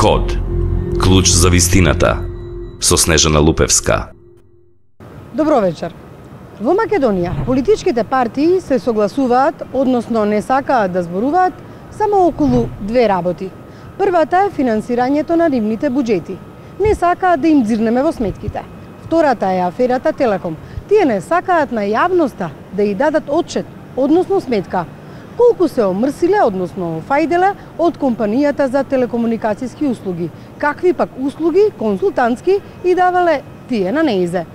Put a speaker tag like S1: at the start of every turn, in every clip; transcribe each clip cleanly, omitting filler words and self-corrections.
S1: Код. Клуч за вистината. Со Снежана Лупевска.
S2: Добро вечер. Во Македонија, политичките партии се согласуваат, односно не сакаат да зборуваат, само околу две работи. Првата е финансирањето на нивните буџети. Не сакаат да им дзирнеме во сметките. Втората е аферата Телеком. Тие не сакаат на јавноста да и дадат отчет, односно сметка, колку се омрсиле, односно фајделе од компанијата за телекомуникацијски услуги, какви пак услуги консултантски и давале тие на неизе.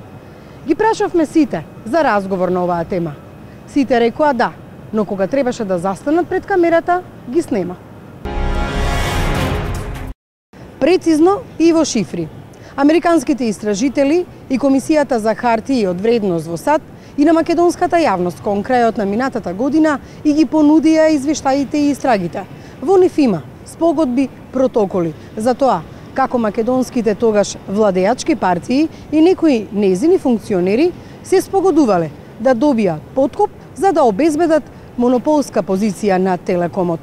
S2: Ги прашавме сите за разговор на оваа тема. Сите рекоа да, но кога требаше да застанат пред камерата, ги снема. Прецизно и во шифри. Американските истражители и Комисијата за хартии од вредност во САД и на македонската јавност кон крајот на минатата година и ги понудија извештаите и истрагите. Во нив има спогодби, протоколи за тоа како македонските тогаш владеачки партии и некои незини функционери се спогодувале да добијат подкуп за да обезбедат монополска позиција на Телекомот.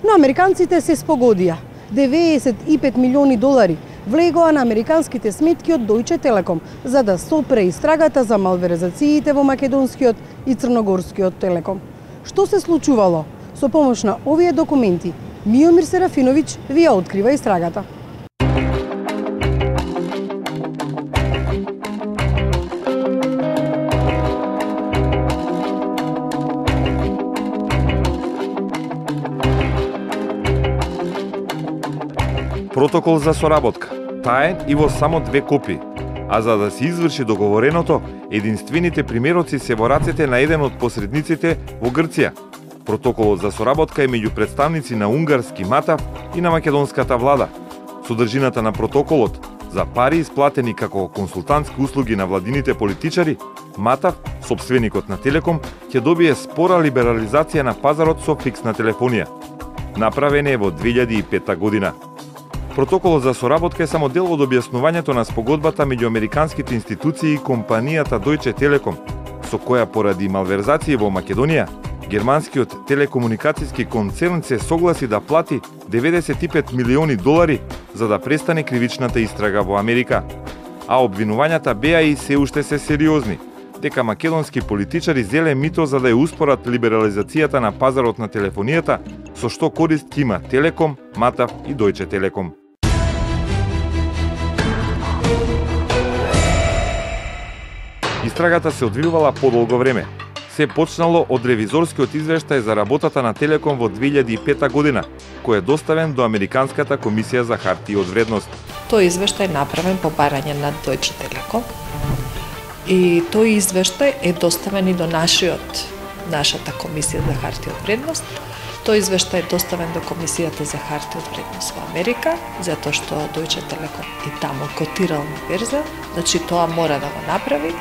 S2: Но американците се спогодија. 95 милиони долари влегоа на американските сметки од Deutsche Telekom за да сопре истрагата за малверзациите во македонскиот и црногорскиот Телеком. Што се случувало? Со помош на овие документи, Миомир Серафиновиќ ви ја открива истрагата.
S3: Протокол за соработка, таен и во само две копии. А за да се изврши договореното, единствените примероци се во рацете на еден од посредниците во Грција. Протоколот за соработка е меѓу представници на унгарски МАТАВ и на македонската влада. Содржината на протоколот за пари исплатени како консултантски услуги на владините политичари, МАТАВ, сопственикот на Телеком, ќе добие спора либерализација на пазарот со фиксна телефонија. Направен е во 2005 година. Протоколот за соработка е само дел од објаснувањето на спогодбата меѓу американските институции и компанијата Deutsche Telekom, со која поради малверзации во Македонија, германскиот телекомуникацијски концерн се согласи да плати 95 милиони долари за да престане кривичната истрага во Америка. А обвинувањата беа и се уште се сериозни, дека македонски политичари зеле мито за да ја успорат либерализацијата на пазарот на телефонијата, со што корист има Телеком, МАТАВ и Deutsche Telekom. Истрагата се одвивала подолго време. Се почнало од ревизорскиот извештај за работата на Телеком во 2005 година, кој е доставен до Американската комисија за хартии од вредност.
S4: Тој извештај направен по барање на Deutsche Telekom и тој извештај е доставен и до нашата комисија за хартии од вредност. Тој извештај е доставен до Комисијата за хартии од вредност во Америка, затоа што Deutsche Telekom и таму котирал на берза, значи тоа мора да го направи.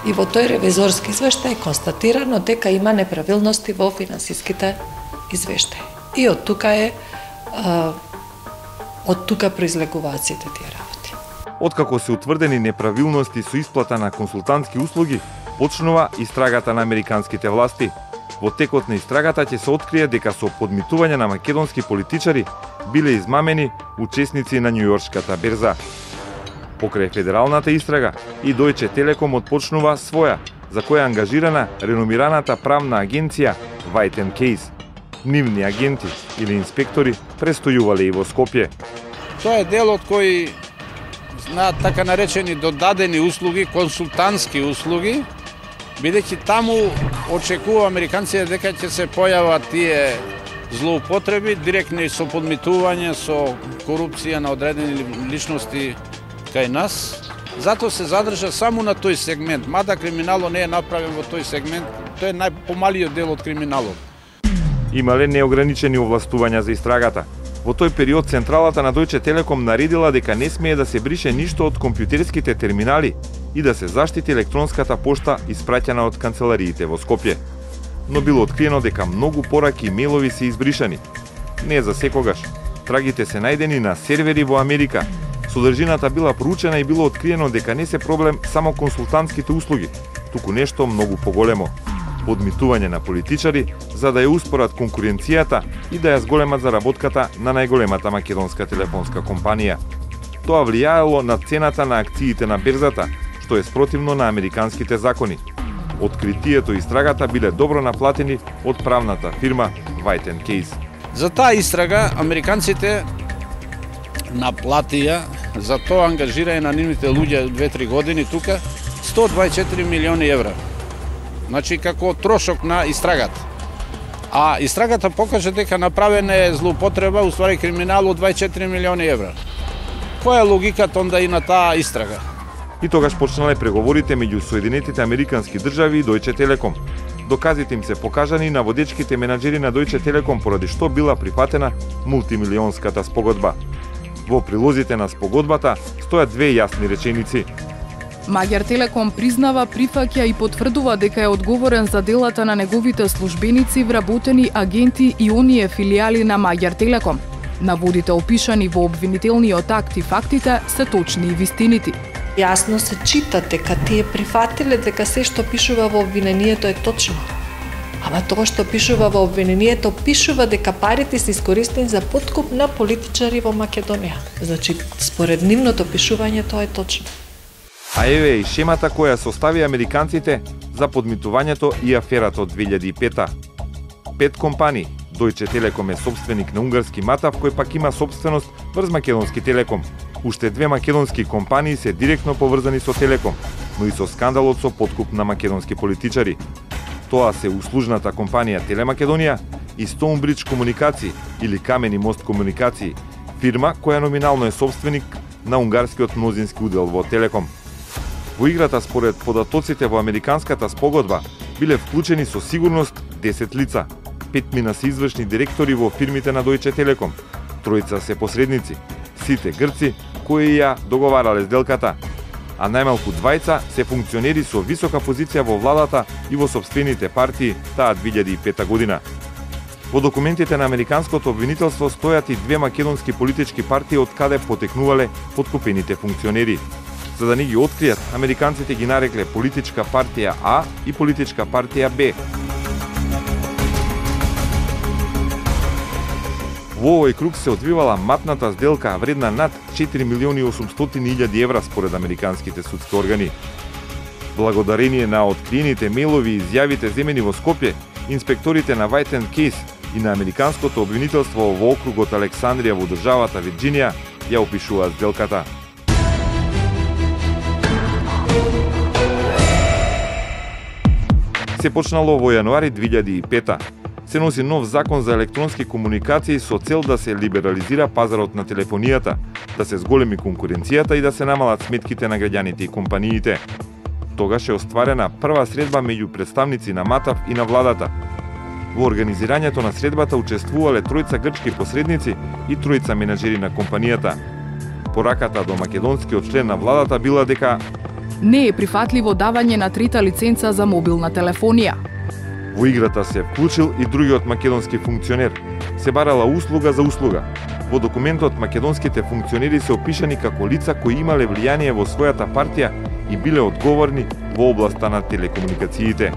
S4: И во тој ревизорски извештај е констатирано дека има неправилности во финансиските извештаи. И од тука произлегуваат сите тие работи.
S3: Откако се утврдени неправилности со исплата на консултантски услуги, почнува истрагата на американските власти. Во текот на истрагата ќе се открие дека со подмитување на македонски политичари биле измамени учесници на Њујоршката берза. Покрај федералната истрага и Deutsche Telekom отпочнува своја, за која ангажирана реномираната правна агенција White & Case. Нивни агенти или инспектори престојувале и во Скопје.
S5: Тоа е дел од кој знаат така наречени додадени услуги, консултантски услуги, бидејќи таму очекува американците дека ќе се појават тие злоупотреби, директни со подмитување, со корупција на одредени личности кај нас. Затоа се задржа само на тој сегмент, мада криминалот не е направен во тој сегмент, тој е најпомалиот дел од криминалот.
S3: Имале неограничени овластувања за истрагата. Во тој период централата на Deutsche Telekom наредила дека не смее да се брише ништо од компјутерските терминали и да се заштити електронската пошта испраќана од канцелариите во Скопје. Но било откриено дека многу пораки и мејлови се избришани. Не за секогаш. Трагите се најдени на сервери во Америка. Содржината била проучена и било откриено дека не се проблем само консултантските услуги, туку нешто многу поголемо. подмитување на политичари за да ја успорат конкуренцијата и да ја зголемат заработката на најголемата македонска телефонска компанија. Тоа влијаело на цената на акциите на берзата, што е спротивно на американските закони. Откритието и истрагата биле добро наплатени од правната фирма White & Case.
S5: За таа истрага американците наплатија, за тоа ангажирај на нивните луѓе 2-3 години тука 124 милиони евра. Значи како трошок на истрагата. А истрагата покажа дека направена е злоупотреба, уствари криминал од 24 милиони евра. Која е логиката онда и на таа истрага?
S3: И тогаш почнале преговорите меѓу Соединетите Американски држави и Deutsche Telekom. Доказите им се покажани на водечките менаџери на Deutsche Telekom, поради што била прифатена мултимилионската спогодба. Во прилозите на спогодбата стојат две јасни реченици.
S6: Маѓар Телеком признава, прифаќа и потврдува дека е одговорен за делата на неговите службеници, вработени агенти и оние филијали на Маѓар Телеком. Наводите опишани во обвинителниот акт и фактите се точни и вистинити.
S4: Јасно се чита дека тие прифатиле дека се што пишува во обвинението е точно. Ама тоа што пишува во обвинението пишува дека парите се искористени за подкуп на политичари во Македонија. Значи, според нивното пишување тоа е точно.
S3: А еве и шемата која состави американците за подмитувањето и аферата од 2005. 5 компании. Deutsche Telekom е собственик на унгарски Матав, кој пак има собственост врз македонски Телеком. Уште две македонски компании се директно поврзани со Телеком, но и со скандалот со подкуп на македонски политичари. Тоа се услужната компанија Телемакедонија и Stonebridge Комуникации или Камени мост комуникации, фирма која номинално е собственик на унгарскиот мнозински удел во Телеком. Во играта според податоците во американската спогодба биле вклучени со сигурност 10 лица. 5 се извршни директори во фирмите на Deutsche Telekom. 3 се посредници, сите грци кои ја договарале сделката, а најмалку 2 се функционери со висока позиција во владата и во собствените партии таа 2005 година. Во документите на американското обвинителство стојат и 2 македонски политички партии од каде потекнувале подкупените функционери. За да не ги откријат, американците ги нарекле политичка партија А и политичка партија Б. Во овој круг се одвивала матната сделка вредна над 4.800.000 евра според американските судски органи. Благодарение на откриените мејлови и изјавите земени во Скопје, инспекторите на White & Case и на американското обвинителство во округот Александрија во државата Вирџинија ја опишуваат сделката. Се почнало во јануари 2005. Се носи нов закон за електронски комуникации со цел да се либерализира пазарот на телефонијата, да се зголеми конкуренцијата и да се намалат сметките на граѓаните и компаниите. Тогаш е остварена прва средба меѓу представници на Матав и на владата. Во организирањето на средбата учествувале 3 грчки посредници и 3 менаџери на компанијата. Пораката до македонскиот член на владата била дека
S6: не е прифатливо давање на трета лиценца за мобилна телефонија.
S3: Во играта се вклучил и другиот македонски функционер. Се барала услуга за услуга. Во документот македонските функционери се опишани како лица кои имале влијание во својата партија и биле одговорни во областа на телекомуникациите.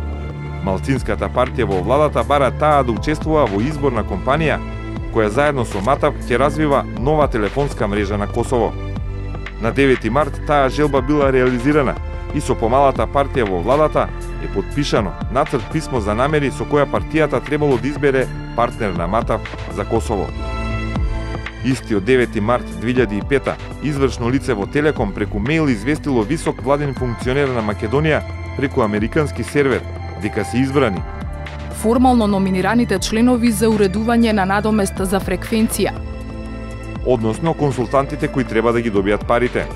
S3: Малцинската партија во владата бара таа да учествува во избор на компанија која заедно со Матав ќе развива нова телефонска мрежа на Косово. На 9 март таа желба била реализирана и со помалата партија во владата е подпишано нацрт писмо за намери со која партијата требало да избере партнер на Матав за Косово. Истиот 9 март 2005 извршно лице во Телеком преку мејл известило висок владен функционер на Македонија преку американски сервер дека се избрани
S6: формално номинираните членови за уредување на надомест за фреквенција,
S3: односно консултантите кои треба да ги добијат парите.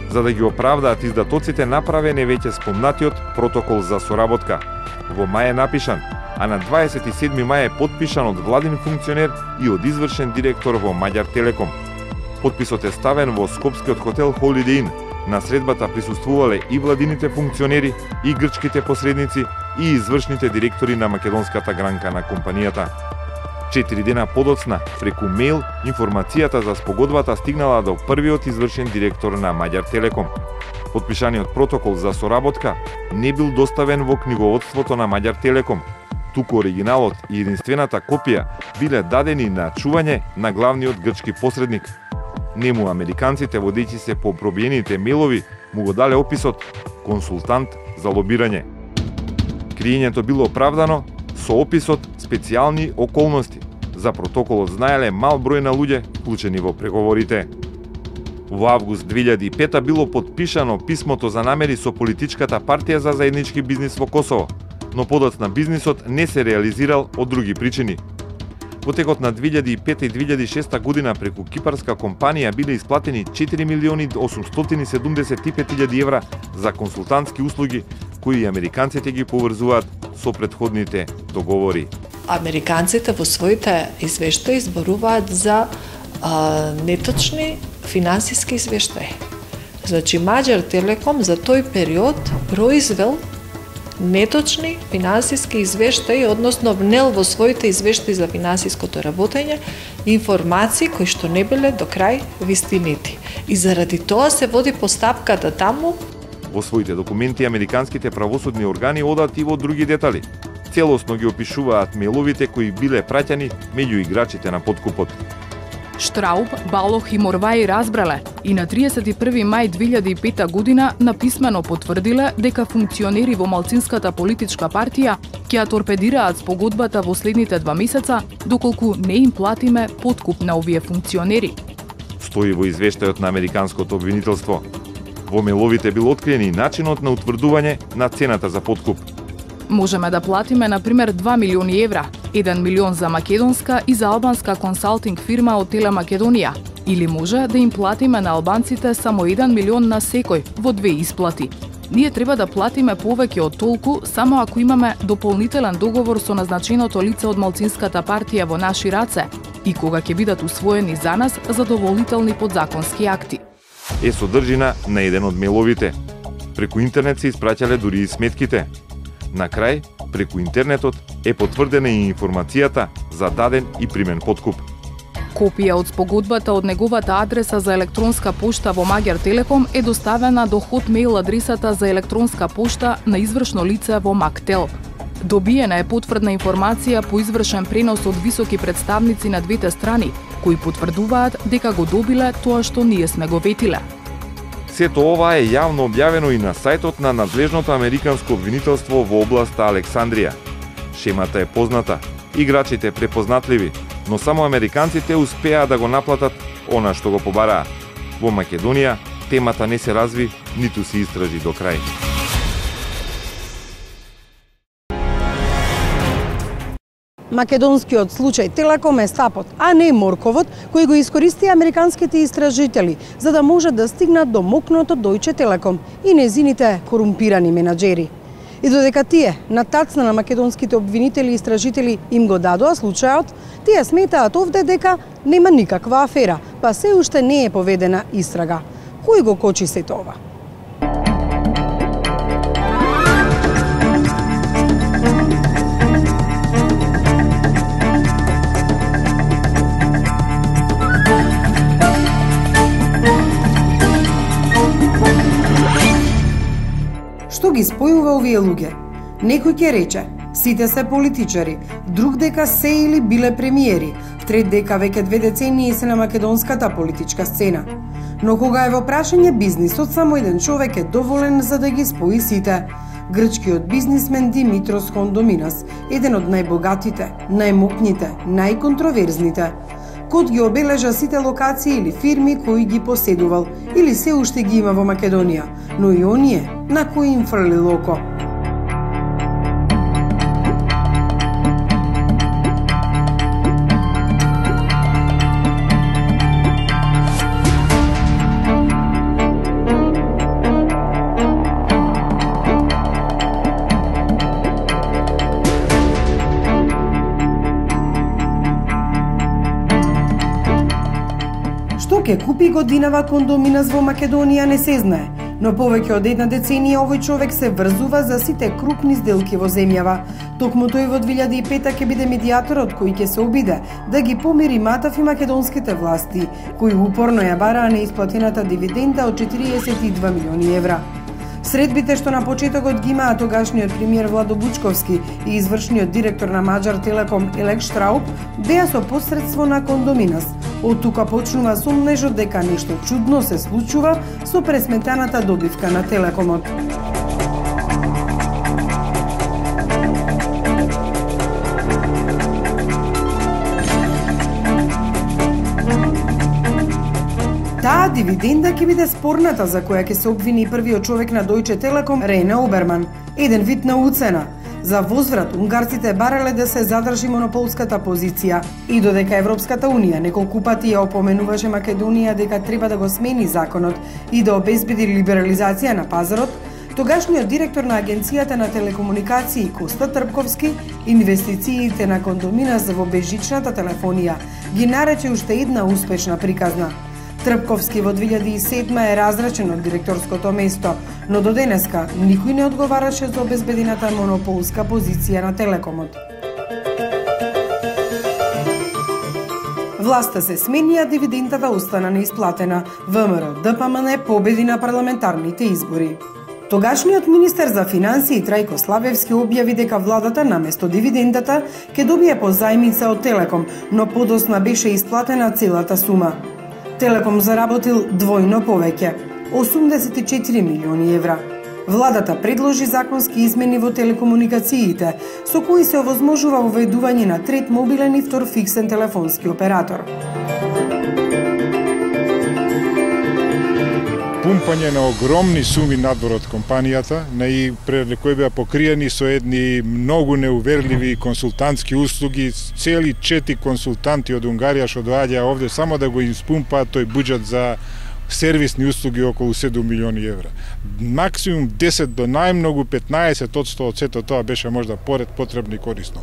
S3: За да ги оправдаат издатоците, направен е веќе спомнатиот протокол за соработка. Во мај е напишан, а на 27 мај е подпишан од владин функционер и од извршен директор во Маѓар Телеком. Подписот е ставен во скопскиот хотел Holiday Inn. На средбата присуствувале и владините функционери, и грчките посредници, и извршните директори на македонската гранка на компанијата. 4 дена подоцна, преку мејл, информацијата за спогодбата стигнала до првиот извршен директор на Маѓар Телеком. Подпишаниот протокол за соработка не бил доставен во книговодството на Маѓар Телеком, туку оригиналот и единствената копија биле дадени на чување на главниот грчки посредник. Нему американците, водејќи се по пробиените мејлови, му го дале описот консултант за лобирање. Криењето било оправдано со описот специјални околности. За протоколот знаеле мал број на луѓе вклучени во преговорите. Во август 2005 било подпишано писмото за намери со политичката партија за заеднички бизнис во Косово, но подоцна бизнисот не се реализирал од други причини. Во текот на 2005 и 2006 година преку кипарска компанија биле исплатени 4.875.000 евра за консултантски услуги кои американците ги поврзуваат со претходните договори.
S4: Американците во своите извештаи зборуваат за неточни финансиски извештаи. Значи, Маѓар Телеком за тој период произвел неточни финансиски извештаи, односно внел во своите извештаи за финансиското работење информации кои што не биле до крај вистинити. И заради тоа се води постапката таму.
S3: Во своите документи американските правосудни органи одат и во други детали. Целосно ги опишуваат мејловите кои биле праќани меѓу играчите на подкупот.
S6: Штрауб, Балох и Морвај разбрале и на 31. мај 2005 година написмено потврдиле дека функционери во малцинската политичка партија ќе ја торпедираат спогодбата во следните 2 месеца, доколку не им платиме подкуп на овие функционери.
S3: Стои во извештајот на американското обвинителство. Во мејловите бил откриен и начинот на утврдување на цената за подкуп.
S6: Можеме да платиме, например, 2 милиони евра, 1 милион за македонска и за албанска консалтинг фирма од Телемакедонија, или може да им платиме на албанците само 1 милион на секој во 2 исплати. Ние треба да платиме повеќе од толку само ако имаме дополнителен договор со назначеното лице од малцинската партија во наши раце и кога ќе бидат усвоени за нас задоволителни подзаконски акти.
S3: Е содржина на еден од мејловите. Преку интернет се испраќале дури и сметките. На крај, преку интернетот е потврдена и информацијата за даден и примен подкуп.
S6: Копија од спогодбата од неговата адреса за електронска пошта во Маѓар Телеком е доставена до хотмейл адресата за електронска пошта на извршно лице во Мактел. Добиена е потврдна информација по извршен пренос од високи представници на двете страни, кои потврдуваат дека го добиле тоа што ние сме го ветиле.
S3: Сето ова е јавно објавено и на сајтот на надлежното американско обвинителство во областа Александрија. Шемата е позната, играчите препознатливи, но само американците успеа да го наплатат она што го побараа. Во Македонија темата не се разви, ниту се истражи до крај.
S2: Македонскиот случај Телеком е стапот, а не морковот, кој го искористија американските истражители, за да можат да стигнат до мокното Deutsche Telekom и незините корумпирани менаџери. И додека тие, на тацна на македонските обвинители и истражители, им го дадоа случајот, тие сметаат овде дека нема никаква афера, па се уште не е поведена истрага. Кој го кочи се тоа? Што ги спојува овие луѓе? Некој ќе рече, сите се политичари, друг дека се или биле премиери, трет дека веќе 2 децении се на македонската политичка сцена. Но кога е во прашање бизнисот, само еден човек е доволен за да ги спои сите. Грчкиот бизнисмен Димитрос Кондоминас, еден од најбогатите, најмокните, најконтроверзните. Код ги обележа сите локации или фирми кои ги поседувал или се уште ги има во Македонија, но и оние на кои им фрли локо. Што ќе купи годинава Кондоминас во Македонија не се знае, но повеќе од една деценија овој човек се врзува за сите крупни сделки во земјава. Токму тој во 2005 ќе биде медијаторот кој ќе се обиде да ги помири Матав и македонските власти, кои упорно ја бараа неисплатената дивиденда од 42 милиони евра. Средбите што на почетокот ги имаа тогашниот премиер Владо Бучковски и извршниот директор на Маđar Телеком Елек Штрауб беа со посредство на Кондоминас. Од тука почнува сомнежот дека нешто чудно се случува со пресметаната добивка на Телекомот. Таа дивиденда ќе биде спорната за која ќе се обвини првиот човек на Deutsche Telekom, Рене Оберман. Еден вид на уцена. За возврат, унгарците барале да се задржи монополската позиција и додека Европската Унија неколку пати ја опоменуваше Македонија дека треба да го смени законот и да обезбеди либерализација на пазарот, тогашниот директор на Агенцијата на телекомуникации Коста Трпковски инвестициите на Кондоминас во безжичната телефонија ги нарече уште една успешна приказна. Трпковски во 2007 е разречен од директорското место, но до денеска никој не одговараше за обезбедената монополска позиција на Телекомот. Власта се смени, а дивидендата остана неисплатена. ВМРО ДПМН победи на парламентарните избори. Тогашниот министер за финансии Трајко Славевски објави дека владата наместо дивидендата ќе добие позајмица од Телеком, но подосна беше исплатена целата сума. Телеком заработил двојно повеќе – 84 милиони евра. Владата предложи законски измени во телекомуникациите, со кои се овозможува воведување на трет мобилен и втор фиксен телефонски оператор.
S7: Пумпање на огромни суми надвор од компанијата, кои беа покриени со едни многу неуверливи консултантски услуги, цели 4 консултанти од Унгарија што доаѓаа овде само да го испумпаат тој буџет за сервисни услуги околу 7 милиони евра. Максимум 10 до најмногу 15% од сето тоа беше можда поред потребно и корисно.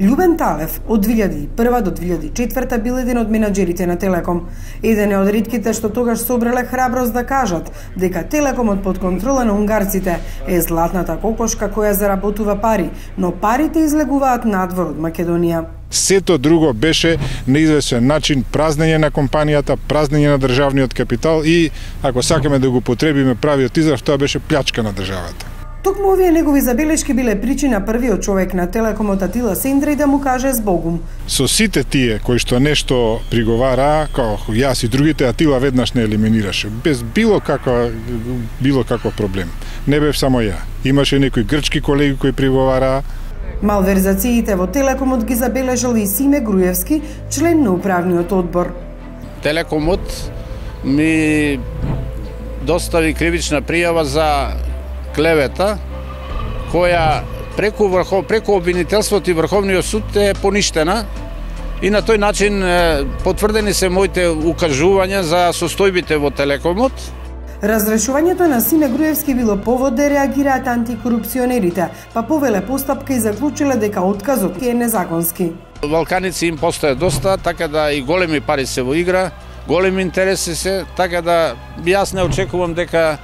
S2: Љубен Талев од 2001 до 2004 бил еден од менаџерите на Телеком. Еден е од ретките што тогаш собрале храброст да кажат дека Телекомот под контрола на унгарците е златната кокошка која заработува пари, но парите излегуваат надвор од Македонија.
S7: Сето друго беше на известен начин празнење на компанијата, празнење на државниот капитал и, ако сакаме да го потребиме правиот израз, тоа беше плячка на државата.
S2: Токму овие негови забелешки биле причина првиот човек на Телекомот Атила Сендреј да му каже збогум.
S7: Со сите тие кои што нешто приговараа, како јас и другите, Атила веднаш не елиминираше, без било каков проблем. Не бев само ја. Имаше некои грчки колеги кои приговараа.
S2: Малверзациите во Телекомот ги забележал и Симе Груевски, член на управниот одбор.
S5: Телекомот ми достави кривична пријава за клевета, која преку обвинителството и Врховниот суд е поништена и на тој начин потврдени се моите укажувања за состојбите во Телекомот.
S2: Разрешувањето на Симе Груевски било повод да реагираат антикорупционерите, па повеле постапка и заклучиле дека отказот е незаконски.
S5: Балканици им постоја доста, така да и големи пари се во игра, големи интереси се, така да јас не очекувам дека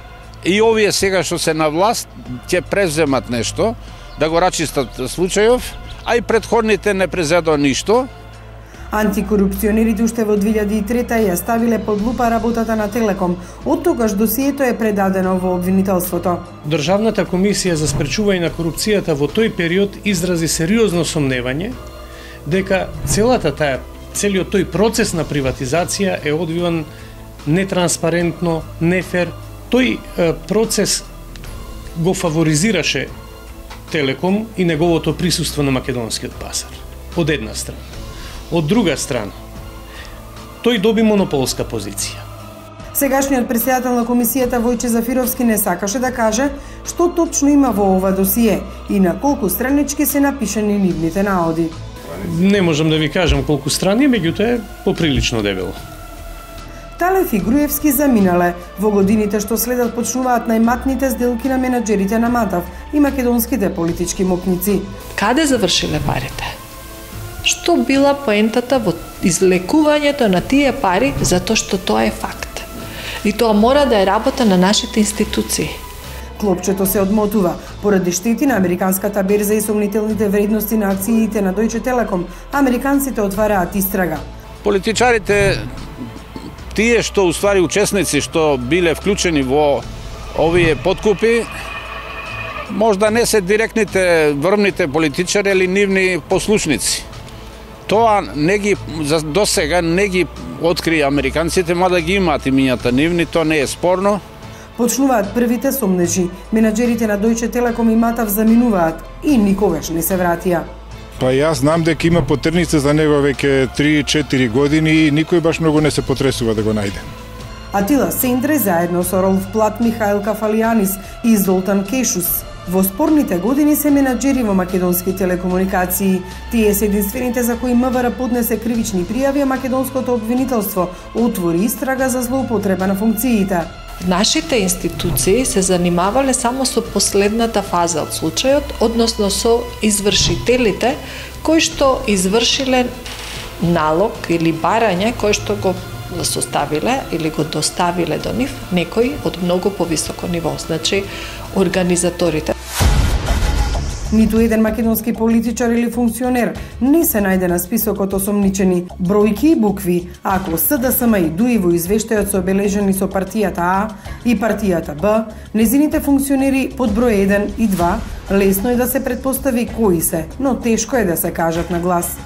S5: и овие сега што се на власт ќе преземат нешто, да го рачистат случајов, а и претходните не презедоа ништо.
S2: Антикорупционерите уште во 2003 ја ставиле под лупа работата на Телеком. Од тогаш досието е предадено во обвинителството.
S8: Државната комисија за спречување на корупцијата во тој период изрази сериозно сомневање дека целиот тој процес на приватизација е одвиван нетранспарентно, нефер. Тој процес го фаворизираше Телеком и неговото присуство на македонскиот пазар. Од една страна. Од друга страна, тој доби монополска позиција.
S2: Сегашниот претседател на комисијата Војче Зафировски не сакаше да каже што точно има во ова досие и на колку странички се напишани нивните наоди.
S8: Не можам да ви кажам колку страни, меѓутоа е поприлично дебело.
S2: Талев и Груевски заминале. Во годините што следат почнуваат најматните сделки на менаџерите на Матав и македонските политички мокници.
S4: Каде завршиле парите? Што била поентата во излекувањето на тие пари, затоа што тоа е факт. И тоа мора да е работа на нашите институции.
S2: Клопчето се одмотува. Поради штети на американската берза и сомнителните вредности на акциите на Deutsche Telekom, американците отвараат истрага.
S5: Политичарите, тие што уствари учесници што биле вклучени во овие подкупи, можда не се директните врвните политичари или нивни послушници. Тоа не ги до сега не ги откри американците, мада ги имаат имињата нивни, тоа не е спорно.
S2: Почнуваат првите сомнежи. Менаџерите на Deutsche Telekom и Матав заминуваат и никогаш не се вратија.
S7: Па јас знам дека има потерница за него веќе 3-4 години и никој баш многу не се потресува да го најде.
S2: Атила Сендре заедно со Ролф Плат, Михаил Кафалијанис и Золтан Кешус во спорните години се менаџери во македонски телекомуникации. Тие се единствените за кои МВР поднесе кривични пријави, а македонското обвинителство отвори истрага за злоупотреба на функциите.
S4: Нашите институции се занимавале само со последната фаза од случајот, односно со извршителите кои што извршиле налог или барање кој што го составиле или го доставиле до нив некои од многу повисоко ниво, значи организаторите.
S2: Ниту еден македонски политичар или функционер не се најде на списокот осомничени. Бројки и букви, ако СДСМ и ДУИ во извештајот се обележени со партијата А и партијата Б, незините функционери под број 1 и 2, лесно е да се претпостави кои се, но тешко е да се кажат на глас.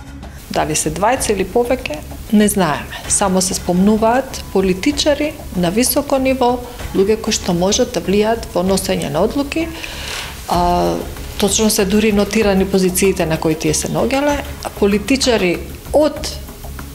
S4: Дали се двајца или повеќе, не знаеме. Само се спомнуваат политичари на високо ниво, луѓе кои што можат да влијаат во носење на одлуки. Точно се дури нотирани позициите на кои тие се наоѓале, политичари од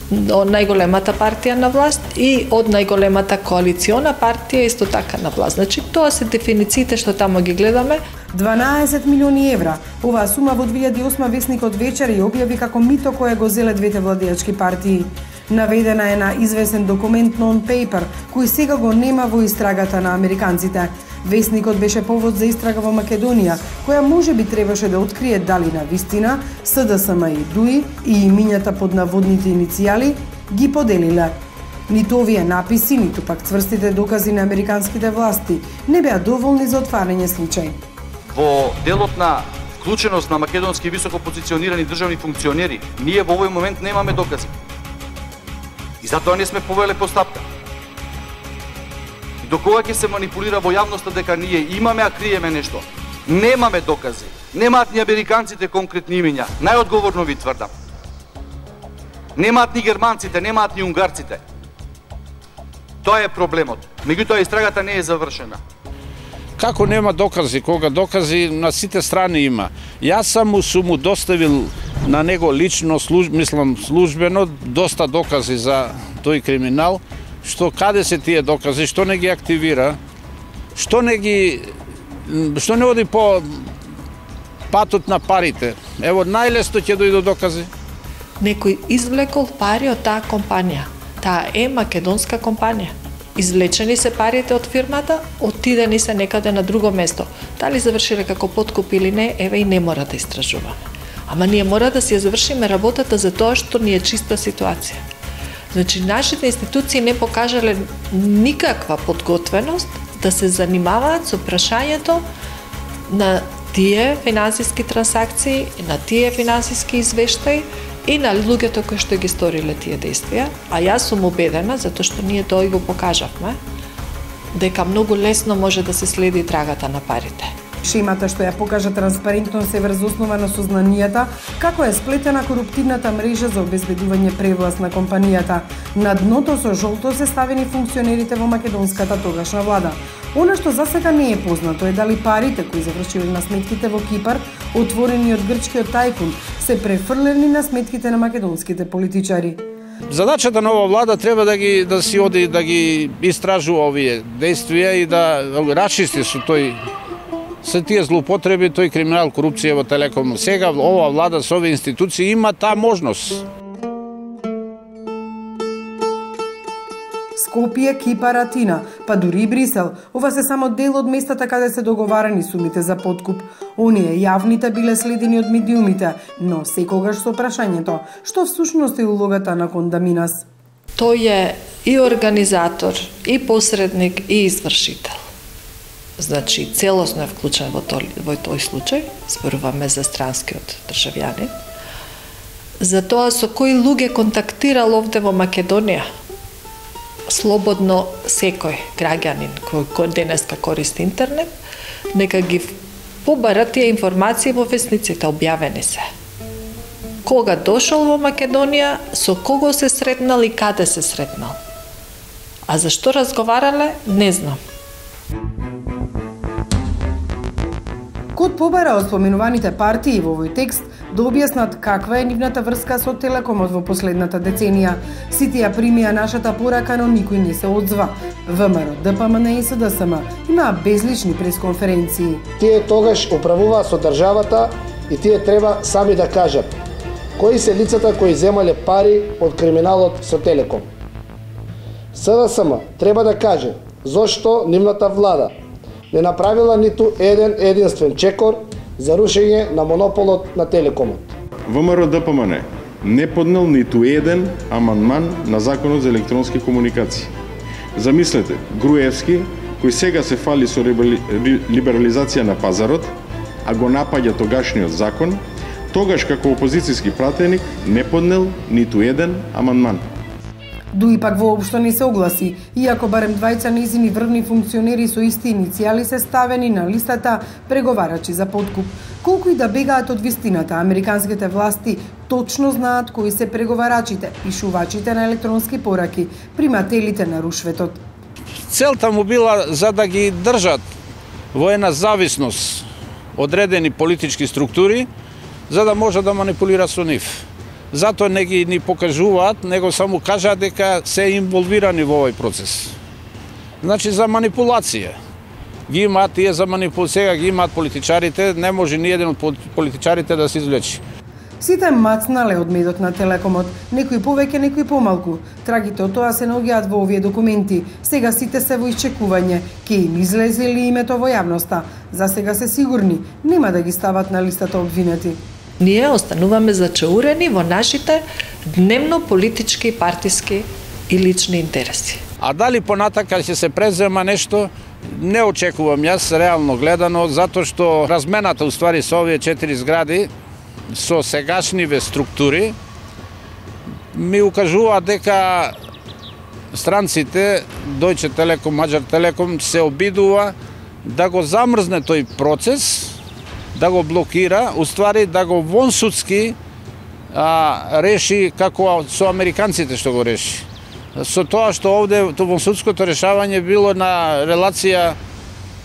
S4: најголемата партија на власт и од најголемата коалициона партија исто така на власт. Значи, тоа се дефинициите што таму ги гледаме.
S2: 12 милиони евра. Оваа сума во 2008 весникот Вечер ја објави како мито кое го зеле двете владеачки партии. Наведена е на известен документ non-paper, кој сега го нема во истрагата на американците. Весникот беше повод за истрага во Македонија, која може би требаше да открие дали на вистина СДСМ и ДУИ и имињата под наводните иницијали ги поделиле. Ниту овие написи, ниту пак цврстите докази на американските власти не беа доволни за отварање случај.
S9: Во делот на вклученост на македонски високо позиционирани државни функционери, ние во овој момент немаме докази. И затоа не сме повеле постапка. До кога ќе се манипулира во јавноста дека ние имаме, а криеме нешто? Немаме докази. Немаат ни американците конкретни имиња. Најодговорно ви тврдам. Немаат ни германците, немаат ни унгарците. Тоа е проблемот. Меѓутоа истрагата не е завршена.
S5: Како нема докази, кога докази на сите страни има. Јас сум му доставил на него лично, службено, доста докази за тој криминал. Што каде се тие докази, што не ги активира, што не оди по патот на парите. Ево, најлесно ќе дојдат докази.
S4: Некој извлекол пари од таа компанија. Таа е македонска компанија. Извлечени се парите од фирмата, отидени се некаде на друго место. Дали завршиле како подкуп или не, еве и не мора да истражуваме. Ама ние мора да си ја завршиме работата за тоа што ни е чиста ситуација. Значи, нашите институции не покажале никаква подготвеност да се занимаваат со прашањето на тие финансиски трансакции, на тие финансиски извештаи и на луѓето кои што ги сториле тие действија. А јас сум убедена, затоа што ние тоа и го покажавме, дека многу лесно може да се следи трагата на парите.
S2: Шемата што ја покажа транспарентно се врз основа на сознанијата како е сплетена коруптивната мрежа за обезбедување превласт на компанијата. На дното со жолто се ставени функционерите во македонската тогашна влада. Она што засега не е познато е дали парите кои завршиле на сметките во Кипар, отворени од грчкиот тајкун, се префрлени на сметките на македонските политичари.
S5: Задачата на оваа влада треба да си оди да ги истражува овие действија и да расчисти со се тие злоупотреби, тој криминал, корупција во Телеком. Сега оваа влада со овие институции има таа можност.
S2: Скопје, Кипар, Атина, па дури и Брисел. Ова се само дел од местата каде се договарани сумите за подкуп. Оние јавните биле следени од медиумите, но секогаш со прашањето, што всушност е улогата на Кондаминас?
S4: Тој е и организатор, и посредник, и извршител. Значи, целосно е вклучен во тој случај, зборуваме за странскиот државјанин, за тоа со кои луѓе контактирал овде во Македонија. Слободно секој граѓанин кој денеска користи интернет, нека ги побара тие информации во весниците, објавени се. Кога дошол во Македонија, со кого се сретнал и каде се сретнал. А зашто разговарале, не знам.
S2: Код побара од споменуваните партии во овој текст да објаснат каква е нивната врска со Телекомот во последната деценија. Сите ја примија нашата порака, но никој не се одзва. ВМРО, ДПМН и СДСМ имаа безлични пресконференции.
S10: Тие тогаш управуваат со државата и тие треба сами да кажат кои се лицата кои земале пари од криминалот со Телеком. СДСМ треба да каже зошто нивната влада не направила ниту единствен чекор за рушење на монополот на Телекомот.
S11: ВМРО ДПМН не поднел ниту еден амандман на Законот за електронски комуникации. Замислете, Груевски, кој сега се фали со либерализација на пазарот, а го напаѓа тогашниот закон, тогаш како опозицијски пратеник не поднел ниту еден амандман.
S2: Дуи пак воопшто не се огласи, иако барем двајца нејзини врвни функционери со исти иницијали се ставени на листата преговарачи за подкуп. Колку и да бегаат од вистината, американските власти точно знаат кои се преговарачите, пишувачите на електронски пораки, примателите на рушветот.
S5: Целта му била за да ги држат во една зависност одредени политички структури, за да може да манипулира со нив. Затоа не ги ни покажуваат, него само кажаат дека се инволвирани во овој процес. Значи за манипулација. Ги имаат тие за манипулација, сега ги имаат политичарите, не може ни еден од политичарите да се извлечи.
S2: Сите мацнале од медот на Телекомот, некои повеќе, некои помалку. Трагите од тоа се наоѓаат во овие документи. Сега сите се во исчекување, ке им излезе ли името во јавноста. За сега се сигурни, нема да ги стават на листата обвинети.
S4: Ние остануваме зачаурени во нашите дневно политички, партиски и лични интереси.
S5: А дали понатака ќе се презема нешто, не очекувам јас, реално гледано, затоа што размената уствари со овие 4 згради, со сегашниве структури, ми укажува дека странците, Deutsche Telekom, Magyar Telekom, се обидува да го замрзне тој процес, да го блокира, уствари да го вонсудски реши како со американците што го реши. Со тоа што овде вонсудското решавање било на релација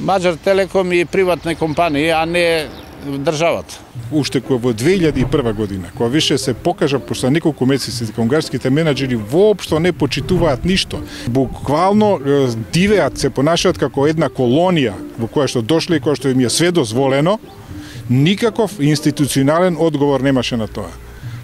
S5: Magyar Telekom и приватни компании, а не државата.
S7: Уште кога во 2001 година, кога више се покажа после неколку месеци дека унгарските менаџери воопшто не почитуваат ништо. Буквално дивеат, се понашаат како една колонија во која што дошле и која што им е све дозволено, никаков институционален одговор немаше на тоа.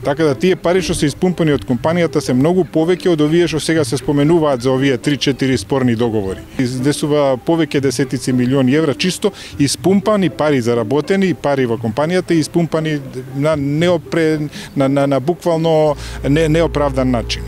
S7: Така да тие пари што се испумпани од компанијата се многу повеќе од овие што сега се споменуваат за овие 3-4 спорни договори. Издесува повеќе десетици милиони евра чисто испумпани пари заработени, пари во компанијата и испумпани на буквално неоправдан начин.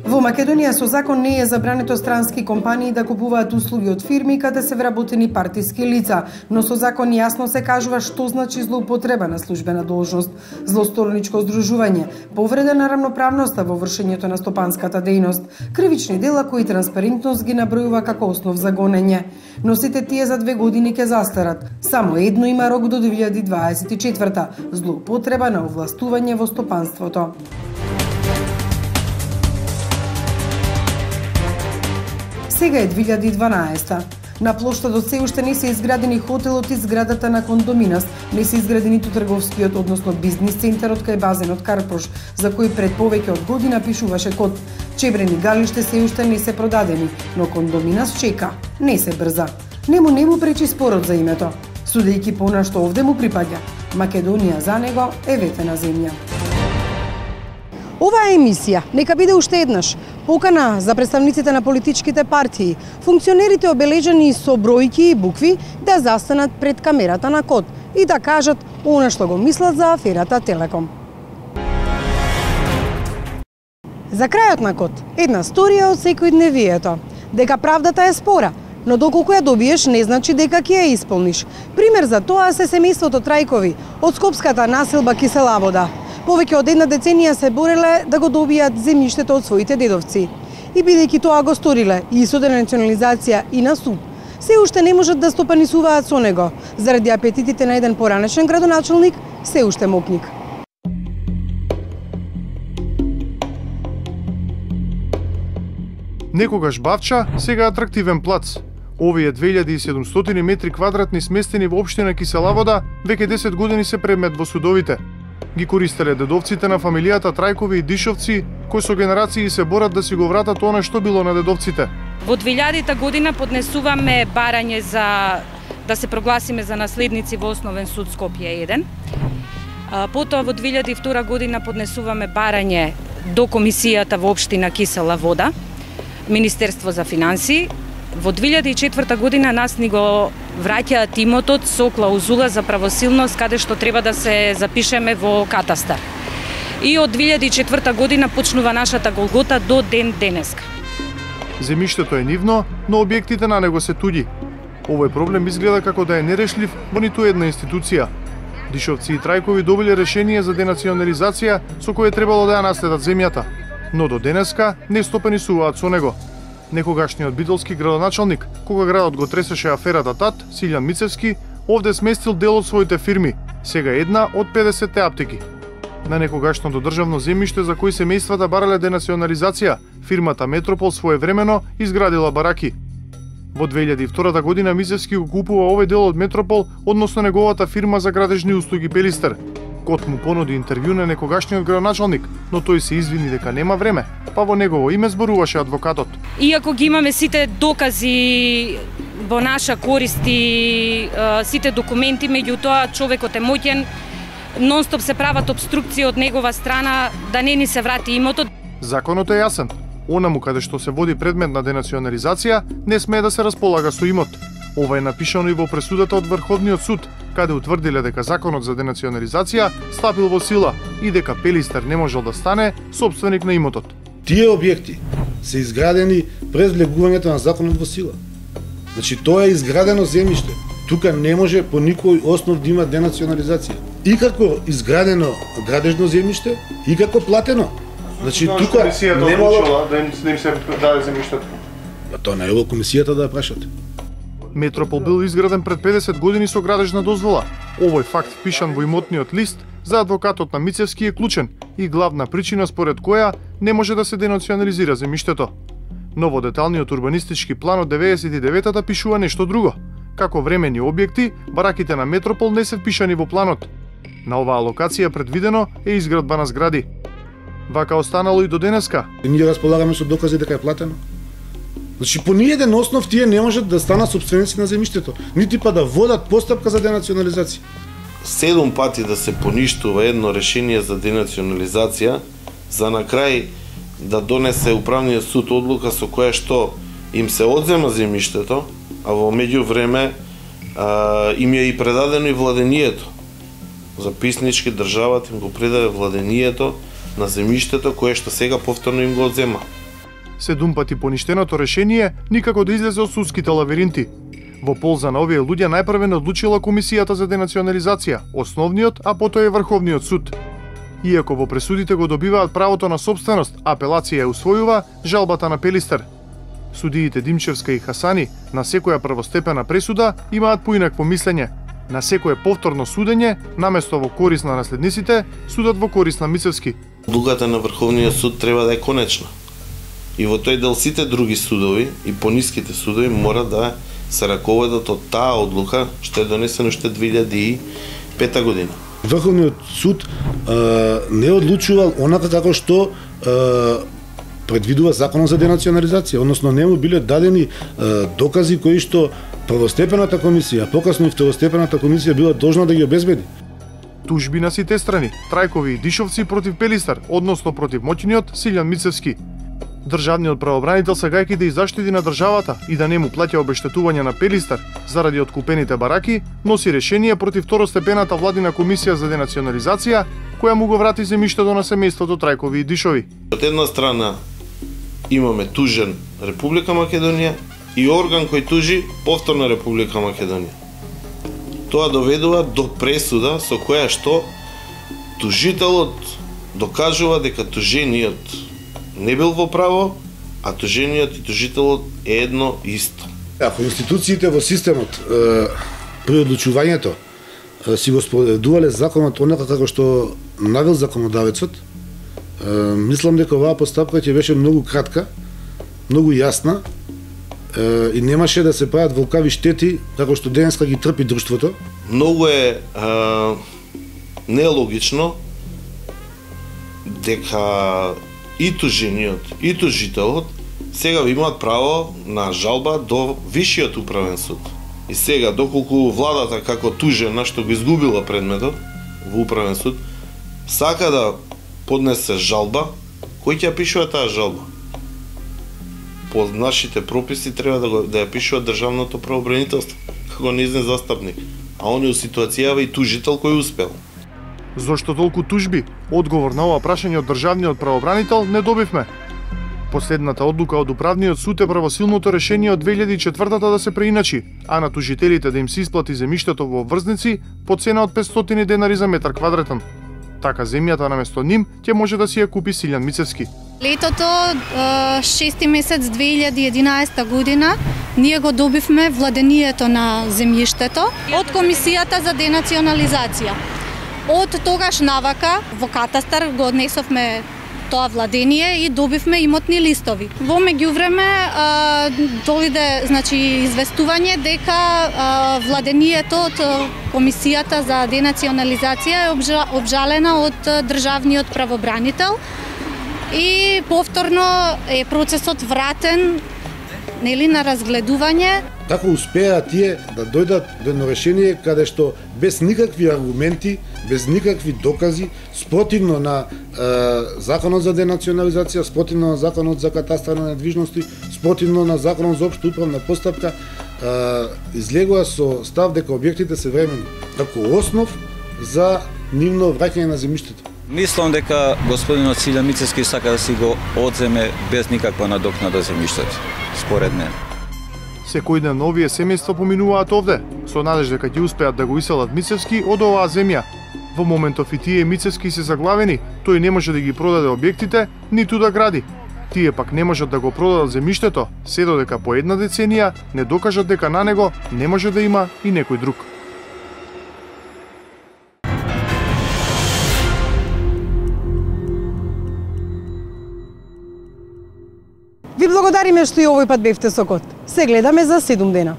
S2: Во Македонија со закон не е забрането странски компании да купуваат услуги од фирми каде се вработени партиски лица, но со закон јасно се кажува што значи злоупотреба на службена должност, злосторничко здружување, повреда на рамноправноста во вршењето на стопанската дејност, кривични дела кои транспарентност ги набројува како основ за гонење. Но сите тие за 2 години ќе застарат. Само едно има рок до 2024, злоупотреба на овластување во стопанството. Сега е 2012. На плоштадот се уште не се изградени хотелот и зградата на Кондоминас, не се изгради ниту трговскиот, односно бизнис центарот кај базенот Карпош, за кој пред повеќе од година пишуваше код. Чебрени галиште се уште не се продадени, но Кондоминас чека, не се брза. Не му пречи спорот за името. Судејќи по она што овде му припаѓа, Македонија за него е ветена земја. Оваа емисија нека биде уште еднаш покана за представниците на политичките партии, функционерите обележани со бројки и букви да застанат пред камерата на код и да кажат она што го мислат за аферата Телеком. За крајот на код, една сторија од секојдневието, дека правдата е спора, но доколку ја добиеш не значи дека ќе ја исполниш. Пример за тоа се семејството Трајкови од скопската населба Киселавода. Повеќе од една деценија се бореле да го добијат земјиштето од своите дедовци. И бидејќи тоа го сториле и со денационализација и на суд, се уште не можат да стопанисуваат со него, заради апетитите на еден поранешен градоначалник, се уште мокник.
S12: Некогаш Бавча, сега атрактивен плац. Овие 2700 метри квадратни сместени во општина Киселавода веќе 10 години се предмет во судовите. Ги користеле дедовците на фамилијата Трајкови и Дишовци, кои со генерации се борат да си го вратат она што било на дедовците.
S13: Во 2000 година поднесуваме барање за да се прогласиме за наследници во Основен суд Скопје 1. Потоа во 2002 година поднесуваме барање до комисијата во општина Кисела Вода, Министерство за финансии. Во 2004 година нас ни го враќаат имотот со клаузула за правосилност каде што треба да се запишеме во катастар. И од 2004 година почнува нашата голгота до ден денеска.
S12: Земјиштето е нивно, но објектите на него се туѓи. Овој проблем изгледа како да е нерешлив во ниту една институција. Дишовци и Трајкови добиле решение за денационализација со кое требало да ја наследат земјата, но до денеска не стопанисуваат со него. Некогашниот битолски градоначалник, кога градот го тресеше аферата ТАТ, Силјан Мицевски, овде сместил дел од своите фирми, сега една од 50 аптеки. На некогашното државно земјиште за кои семејствата барале денационализација, фирмата Метропол своевремено изградила бараки. Во 2002 година Мицевски го купува овој дел од Метропол, односно неговата фирма за градежни услуги Пелистер. Кот му понуди интервју на некогашниот градоначалник, но тој се извини дека нема време, па во негово име зборуваше адвокатот.
S13: Иако ги имаме сите докази во наша корист и сите документи, меѓутоа човекот е моќен, нонстоп се прават обструкции од негова страна да не ни се врати имотот.
S12: Законот е јасен. Онаму каде што се води предмет на денационализација, не смее да се располага со имот. Ова е напишано и во пресудата од Врховниот суд, каде утврдиле дека законот за денационализација стапил во сила и дека Пелистер не можел да стане собственик на имотот.
S10: Тие објекти се изградени през влегувањето на законот во сила. Значи тоа е изградено земјиште. Тука не може по никој основ да има денационализација. И како изградено градежно земјиште, и како платено. Значи тука немало
S12: да им се даде земјиштето.
S10: Тоа не е во комисијата да ја прашате.
S12: Метропол бил изграден пред 50 години со градежна дозвола. Овој факт впишан во имотниот лист за адвокатот на Мицевски е клучен и главна причина според која не може да се денационализира земјиштето. Но во деталниот урбанистички план од 99-та пишува нешто друго. Како времени објекти, бараките на Метропол не се впишани во планот. На оваа локација предвидено е изградба на згради. Вака останало и до денеска.
S10: Ние располагаме со докази дека е платено. Значи по ниеден основ тие не можат да станат собственици на земјиштето, нити па да водат постапка за денационализација.
S14: 7 пати да се поништува едно решение за денационализација, за на крај да донесе управниот суд одлука со која што им се одзема земјиштето, а во меѓувреме им е и предадено и владението. Записнички државата им го предаде владението на земјиштето кое што сега повторно им го одзема.
S12: 7 пати поништеното решение никако да излезе од судските лавиринти. Во полза на овие луѓе најпрвен одлучила комисијата за денационализација, основниот, а потоа и Врховниот суд. Иако во пресудите го добиваат правото на собственост, апелација ја усвојува жалбата на Пелистер. Судиите Димчевска и Хасани на секоја првостепена пресуда имаат поинакво мислење. На секое повторно судење, наместо во корист на наследниците, судат во корист на Мицевски.
S14: Одлуката на Врховниот суд треба да е конечна. И во тој дел сите други судови и пониските судови мора да се раководат од таа одлука што е донесена уште 2005 година.
S10: Врховниот суд не одлучувал онака како што предвидува законот за денационализација, односно не му биле дадени докази кои што првостепената комисија, покасно и второстепената комисија била должна да ги обезбеди.
S12: Тужби на сите страни, Трајкови и Дишовци против Пелистер, односно против моќниот Силјан Мицевски. Државниот правобранител сагајќи да заштити на државата и да не му плаќа обештетување на Пелистар заради откупените бараки, носи решение против второстепената владина комисија за денационализација, која му го врати земјиштето на семејството Трајкови и Дишови.
S14: Од една страна имаме тужен Република Македонија и орган кој тужи повторно Република Македонија. Тоа доведува до пресуда со која што тужителот докажува дека тужениот не бил во право, а тужениот и тужителот е едно исто.
S10: Ако институциите во системот при одлучувањето си го спроведувале законот онака како што навел законодавецот, мислам дека оваа постапка ќе беше многу кратка, многу јасна и немаше да се прават волкави штети како што денеска ги трпи друштвото.
S14: Многу е нелогично дека и тужениот, и тужителот сега имаат право на жалба до Висшиот управен суд. И сега, доколку владата како тужена што го изгубила предметот во управен суд, сака да поднесе жалба, кој ќе ја пишува таа жалба? По нашите прописи треба да ја пишува Државното правобранителство како нејзин застапник, а он е у ситуацијава и тужител кој успел.
S12: Зошто толку тужби? Одговор на ова прашање од државниот правобранител не добивме. Последната одлука од Управниот суд е правосилното решение од 2004-та да се преиначи, а на тужителите да им се исплати земјиштето во Врзници по цена од 500 денари за метар квадратен. Така земјата наместо ним ќе може да си ја купи Силјан Мицевски.
S15: Летото 6 месец 2011 година ние го добивме владението на земјиштето од Комисијата за денационализација. Од тогаш навака во катастар го однесовме тоа владение и добивме имотни листови. Во меѓувреме дојде известување дека владението од Комисијата за денационализација е обжалена од државниот правобранител и повторно е процесот вратен на разгледување.
S10: Како успеа тие да дојдат до едно решение каде што без никакви аргументи, без никакви докази, спротивно на Законот за денационализација, спротивно на Законот за катастар на недвижности, спротивно на Законот за општа управна постапка, излегува со став дека објектите се времени како основ за нивно враќање на земјиштето.
S16: Мислам дека господинот Силјан Мицевски сака да си го одземе без никаква надокнада земјиштето, според мене.
S12: Секој ден овие семејства поминуваат овде, со надеж дека ќе успеат да го иселат Мицевски од оваа земја. Во моментов и тие Мицевски се заглавени, тој не може да ги продаде објектите, ниту да гради. Тие пак не можат да го продадат земјиштето, се додека по една деценија не докажат дека на него не може да има и некој друг.
S2: Ви благодариме што и овој пат бевте со Кот. Се гледаме за 7 дена.